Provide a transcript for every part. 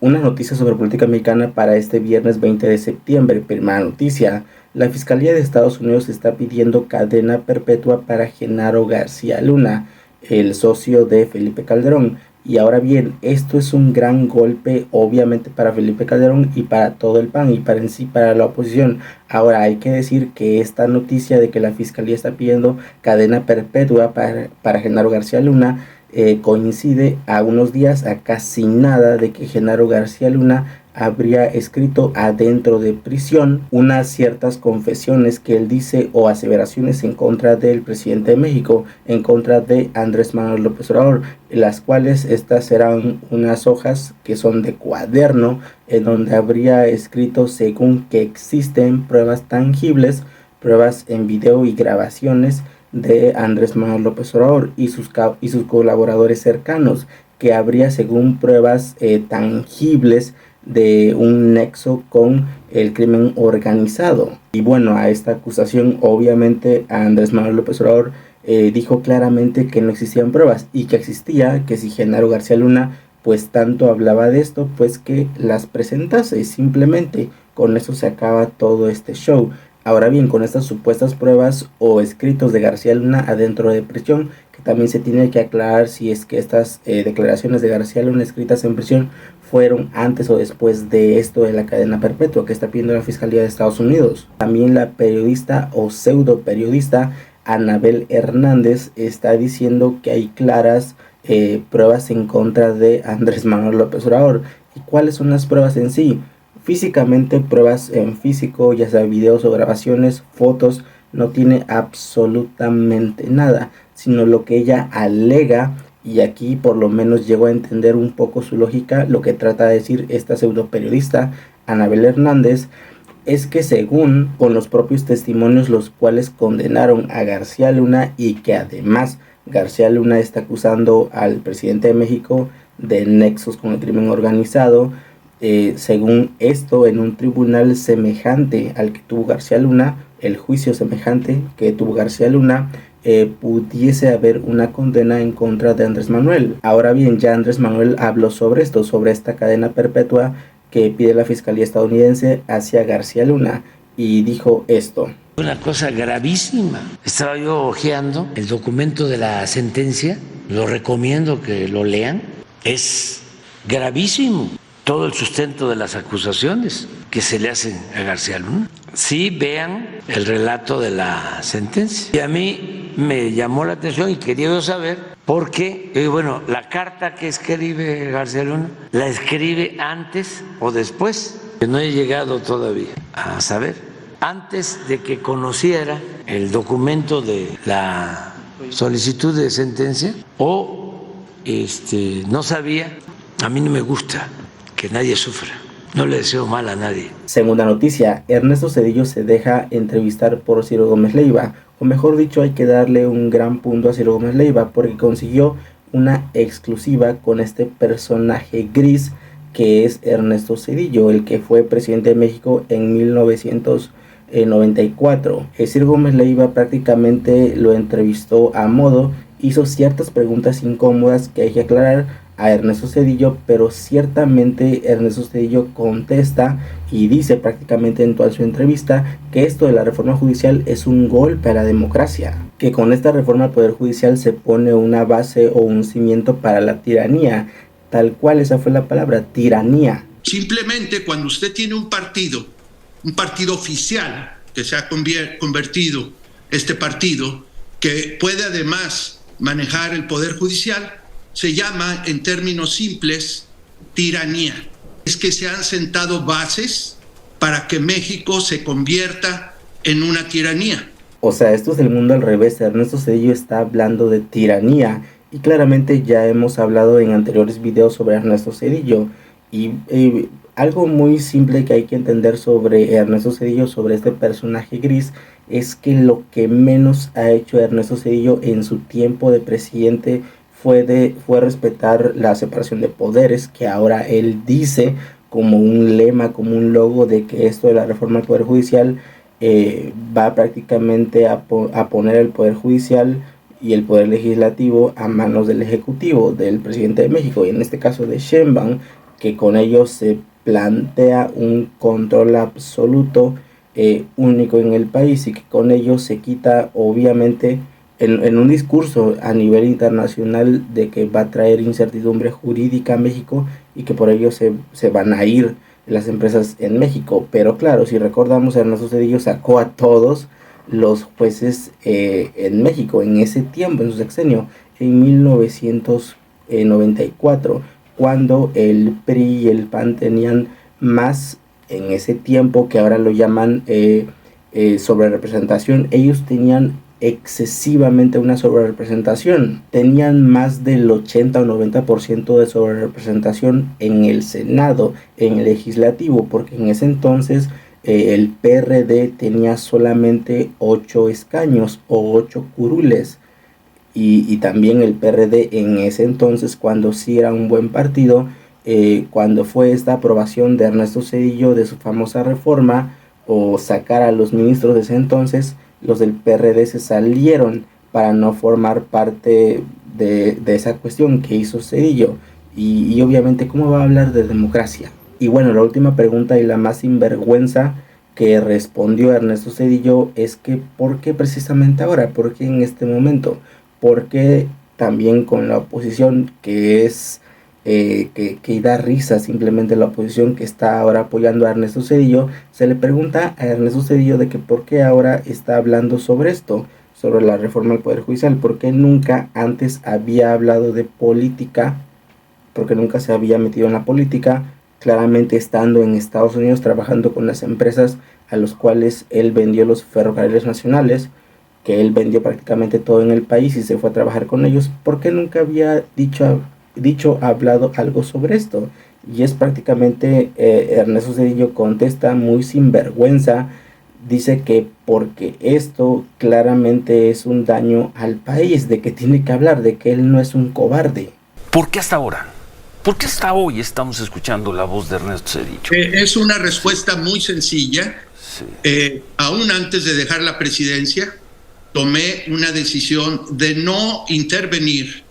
Una noticia sobre política mexicana para este viernes 20 de septiembre. Primera noticia. La Fiscalía de Estados Unidos está pidiendo cadena perpetua para Genaro García Luna, el socio de Felipe Calderón. Y ahora bien, esto es un gran golpe obviamente para Felipe Calderón y para todo el PAN y para en sí para la oposición. Ahora hay que decir que esta noticia de que la Fiscalía está pidiendo cadena perpetua para Genaro García Luna coincide a unos días, a casi nada de que Genaro García Luna habría escrito adentro de prisión unas ciertas confesiones que él dice o aseveraciones en contra del presidente de México, en contra de Andrés Manuel López Obrador, las cuales estas serán unas hojas que son de cuaderno en donde habría escrito según que existen pruebas tangibles, pruebas en video y grabaciones de Andrés Manuel López Obrador y sus colaboradores cercanos, que habría según pruebas tangibles de un nexo con el crimen organizado. Y bueno, a esta acusación obviamente Andrés Manuel López Obrador dijo claramente que no existían pruebas y que existía, que si Genaro García Luna pues tanto hablaba de esto, pues que las presentase. Simplemente con eso se acaba todo este show. Ahora bien, con estas supuestas pruebas o escritos de García Luna adentro de prisión, que también se tiene que aclarar si es que estas declaraciones de García Luna escritas en prisión fueron antes o después de esto de la cadena perpetua que está pidiendo la Fiscalía de Estados Unidos. También la periodista o pseudo periodista Anabel Hernández está diciendo que hay claras pruebas en contra de Andrés Manuel López Obrador. ¿Y cuáles son las pruebas en sí? Físicamente, pruebas en físico, ya sea videos o grabaciones, fotos, no tiene absolutamente nada, sino lo que ella alega, y aquí por lo menos llego a entender un poco su lógica, lo que trata de decir esta pseudo periodista Anabel Hernández, es que según con los propios testimonios los cuales condenaron a García Luna y que además García Luna está acusando al presidente de México de nexos con el crimen organizado, según esto, en un tribunal semejante al que tuvo García Luna, el juicio semejante que tuvo García Luna, pudiese haber una condena en contra de Andrés Manuel. Ahora bien, ya Andrés Manuel habló sobre esto, sobre esta cadena perpetua que pide la Fiscalía estadounidense hacia García Luna, y dijo esto. Una cosa gravísima. Estaba yo hojeando el documento de la sentencia, lo recomiendo que lo lean. Es gravísimo todo el sustento de las acusaciones que se le hacen a García Luna. Sí, vean el relato de la sentencia. Y a mí me llamó la atención y quería yo saber por qué. Bueno, la carta que escribe García Luna, ¿la escribe antes o después? Que no he llegado todavía a saber. Antes de que conociera el documento de la solicitud de sentencia o no sabía. A mí no me gusta que nadie sufra. No le deseo mal a nadie. Segunda noticia, Ernesto Zedillo se deja entrevistar por Ciro Gómez Leiva, o mejor dicho, hay que darle un gran punto a Ciro Gómez Leiva porque consiguió una exclusiva con este personaje gris que es Ernesto Zedillo, el que fue presidente de México en 1994. Ciro Gómez Leiva prácticamente lo entrevistó a modo, hizo ciertas preguntas incómodas que hay que aclarar a Ernesto Zedillo, pero ciertamente Ernesto Zedillo contesta y dice prácticamente en toda su entrevista que esto de la reforma judicial es un golpe a la democracia, que con esta reforma al Poder Judicial se pone una base o un cimiento para la tiranía, tal cual esa fue la palabra, tiranía. Simplemente cuando usted tiene un partido oficial que se ha convertido este partido, que puede además manejar el Poder Judicial, se llama, en términos simples, tiranía. Es que se han sentado bases para que México se convierta en una tiranía. O sea, esto es el mundo al revés. Ernesto Zedillo está hablando de tiranía y claramente ya hemos hablado en anteriores videos sobre Ernesto Zedillo y algo muy simple que hay que entender sobre Ernesto Zedillo, sobre este personaje gris, es que lo que menos ha hecho Ernesto Zedillo en su tiempo de presidente fue respetar la separación de poderes, que ahora él dice como un lema, como un logo de que esto de la reforma del Poder Judicial va prácticamente a poner el Poder Judicial y el Poder Legislativo a manos del Ejecutivo, del presidente de México, y en este caso de Sheinbaum, que con ello se plantea un control absoluto, único en el país, y que con ello se quita, obviamente, en un discurso a nivel internacional, de que va a traer incertidumbre jurídica a México y que por ello se van a ir las empresas en México. Pero claro, si recordamos, Ernesto Zedillo sacó a todos los jueces en México en ese tiempo, en su sexenio, en 1994, cuando el PRI y el PAN tenían más en ese tiempo, que ahora lo llaman sobre representación. Ellos tenían excesivamente una sobrerepresentación, tenían más del 80 o 90% de sobrerepresentación en el Senado, en el legislativo, porque en ese entonces el PRD tenía solamente 8 escaños o 8 curules, y también el PRD en ese entonces, cuando sí era un buen partido, cuando fue esta aprobación de Ernesto Zedillo de su famosa reforma, o sacar a los ministros de ese entonces, los del PRD se salieron para no formar parte de esa cuestión que hizo Zedillo. Y obviamente, ¿cómo va a hablar de democracia? Y bueno, la última pregunta y la más sinvergüenza que respondió Ernesto Zedillo es que ¿por qué precisamente ahora? ¿Por qué en este momento? ¿Por qué también con la oposición, que es que da risa simplemente la oposición que está ahora apoyando a Ernesto Zedillo? Se le pregunta a Ernesto Zedillo de que por qué ahora está hablando sobre esto, sobre la reforma al Poder Judicial, porque nunca antes había hablado de política, porque nunca se había metido en la política, claramente estando en Estados Unidos trabajando con las empresas a los cuales él vendió los ferrocarriles nacionales, que él vendió prácticamente todo en el país y se fue a trabajar con ellos. ¿Por qué nunca había hablado algo sobre esto? Y es prácticamente, Ernesto Zedillo contesta muy sinvergüenza, dice que porque esto claramente es un daño al país, de que tiene que hablar, de que él no es un cobarde. ¿Por qué hasta ahora? ¿Por qué hasta hoy estamos escuchando la voz de Ernesto Zedillo? Es una respuesta muy sencilla. Sí. Aún antes de dejar la presidencia, tomé una decisión de no intervenir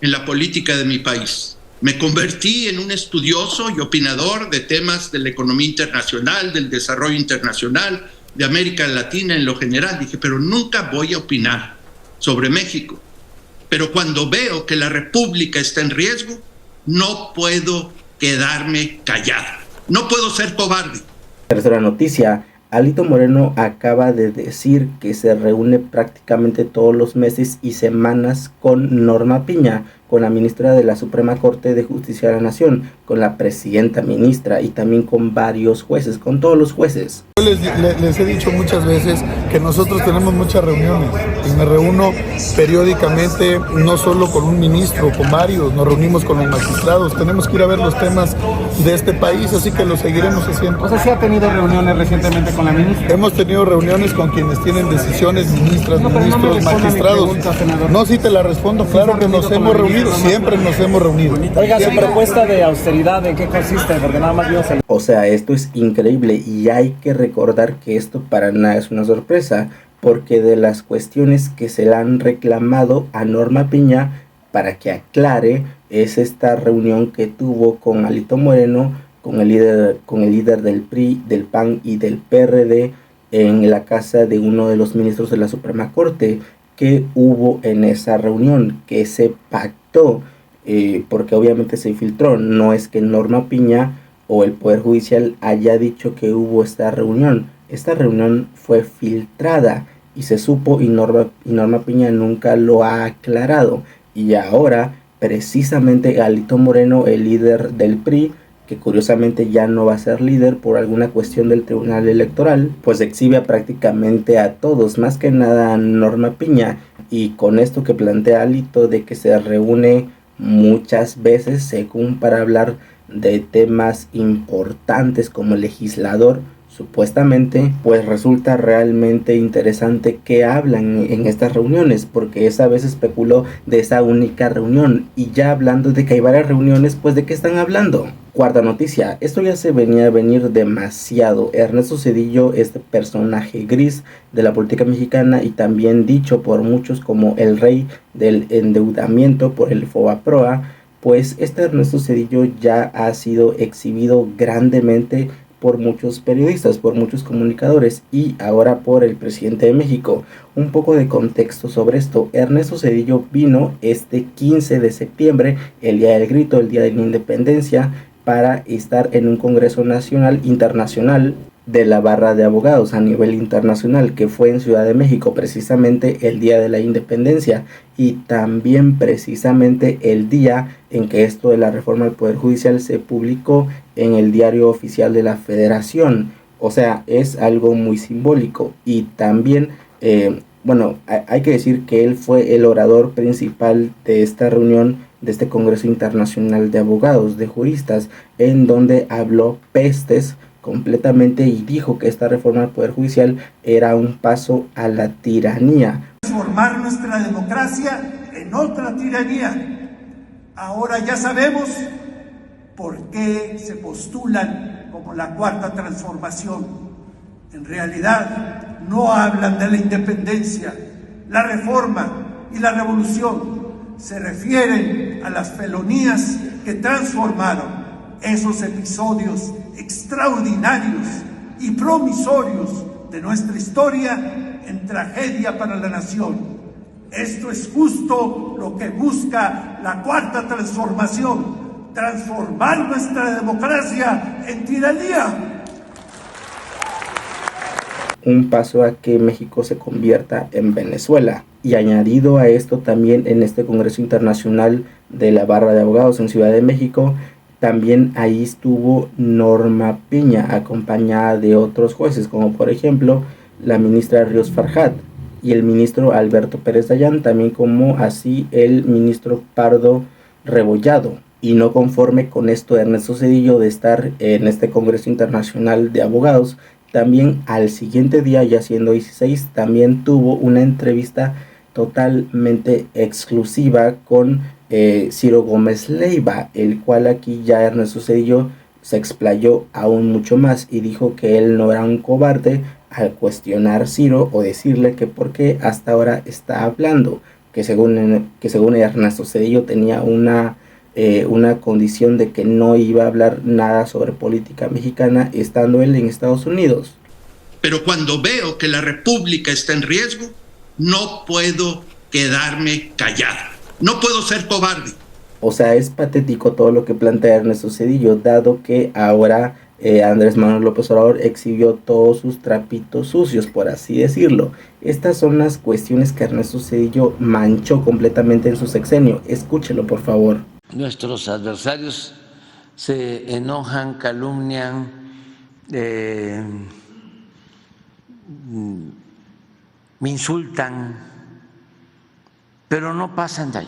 en la política de mi país. Me convertí en un estudioso y opinador de temas de la economía internacional, del desarrollo internacional, de América Latina en lo general. Dije, pero nunca voy a opinar sobre México. Pero cuando veo que la República está en riesgo, no puedo quedarme callado. No puedo ser cobarde. Tercera noticia. Alito Moreno acaba de decir que se reúne prácticamente todos los meses y semanas con Norma Piña, con la ministra de la Suprema Corte de Justicia de la Nación, con la presidenta ministra y también con varios jueces, con todos los jueces. Yo les he dicho muchas veces que nosotros tenemos muchas reuniones y me reúno periódicamente, no solo con un ministro, con varios, nos reunimos con los magistrados, tenemos que ir a ver los temas de este país, así que lo seguiremos haciendo. O sea, ¿sí ha tenido reuniones recientemente con la ministra? Hemos tenido reuniones con quienes tienen decisiones, ministras, ministros, magistrados. No, sí te la respondo, claro que nos hemos reunido, siempre nos hemos reunido. Oiga, su propuesta de austeridad, ¿en qué consiste? Porque nada más O sea, esto es increíble y hay que recordar que esto para nada es una sorpresa, porque de las cuestiones que se le han reclamado a Norma Piña para que aclare es esta reunión que tuvo con Alito Moreno, con el líder del PRI, del PAN y del PRD en la casa de uno de los ministros de la Suprema Corte. Que hubo en esa reunión, que se pactó, porque obviamente se filtró, no es que Norma Piña o el Poder Judicial haya dicho que hubo esta reunión fue filtrada y se supo, y Norma Piña nunca lo ha aclarado, y ahora precisamente Alito Moreno, el líder del PRI, que curiosamente ya no va a ser líder por alguna cuestión del Tribunal Electoral, pues exhibe prácticamente a todos, más que nada a Norma Piña, y con esto que plantea Alito de que se reúne muchas veces según para hablar de temas importantes como legislador, supuestamente, pues resulta realmente interesante que hablan en estas reuniones, porque esa vez especuló de esa única reunión, y ya hablando de que hay varias reuniones, pues ¿de qué están hablando? Cuarta noticia, esto ya se venía a venir demasiado. Ernesto Zedillo, este personaje gris de la política mexicana y también dicho por muchos como el rey del endeudamiento por el FOBAPROA, pues este Ernesto Zedillo ya ha sido exhibido grandemente por muchos periodistas, por muchos comunicadores y ahora por el presidente de México. Un poco de contexto sobre esto. Ernesto Zedillo vino este 15 de septiembre, el día del grito, el día de la independencia, para estar en un Congreso Nacional Internacional de la barra de abogados a nivel internacional, que fue en Ciudad de México precisamente el día de la independencia y también precisamente el día en que esto de la reforma al Poder Judicial se publicó en el diario oficial de la Federación. O sea, es algo muy simbólico. Y también hay que decir que él fue el orador principal de esta reunión, de este Congreso Internacional de Abogados, de juristas, en donde habló pestes completamente y dijo que esta reforma al Poder Judicial era un paso a la tiranía. Transformar nuestra democracia en otra tiranía. Ahora ya sabemos por qué se postulan como la cuarta transformación. En realidad no hablan de la independencia, la reforma y la revolución. Se refieren a las felonías que transformaron esos episodios extraordinarios y promisorios de nuestra historia en tragedia para la nación. Esto es justo lo que busca la cuarta transformación, transformar nuestra democracia en tiranía. Un paso a que México se convierta en Venezuela. Y añadido a esto también en este Congreso Internacional de la Barra de Abogados en Ciudad de México, también ahí estuvo Norma Piña, acompañada de otros jueces, como por ejemplo la ministra Ríos Farjat y el ministro Alberto Pérez Dayán, también como así el ministro Pardo Rebollado. Y no conforme con esto Ernesto Zedillo de estar en este Congreso Internacional de Abogados, también al siguiente día, ya siendo 16, también tuvo una entrevista totalmente exclusiva con Ciro Gómez Leiva, el cual aquí ya Ernesto Zedillo se explayó aún mucho más y dijo que él no era un cobarde al cuestionar Ciro o decirle que por qué hasta ahora está hablando, que según Ernesto Zedillo tenía una condición de que no iba a hablar nada sobre política mexicana estando él en Estados Unidos. Pero cuando veo que la República está en riesgo, no puedo quedarme callado. No puedo ser cobarde. O sea, es patético todo lo que plantea Ernesto Zedillo, dado que ahora Andrés Manuel López Obrador exhibió todos sus trapitos sucios, por así decirlo. Estas son las cuestiones que Ernesto Zedillo manchó completamente en su sexenio. Escúchelo, por favor. Nuestros adversarios se enojan, calumnian, me insultan, pero no pasan de ahí.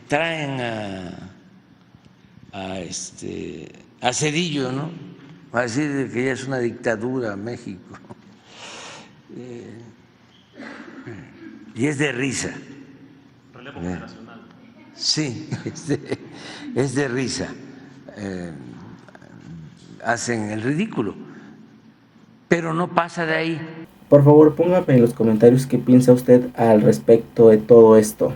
Traen a Zedillo, ¿no? A decir que ya es una dictadura México. Y es de risa. Relevo generacional. Sí, es de risa. Hacen el ridículo, pero no pasa de ahí. Por favor, póngame en los comentarios qué piensa usted al respecto de todo esto.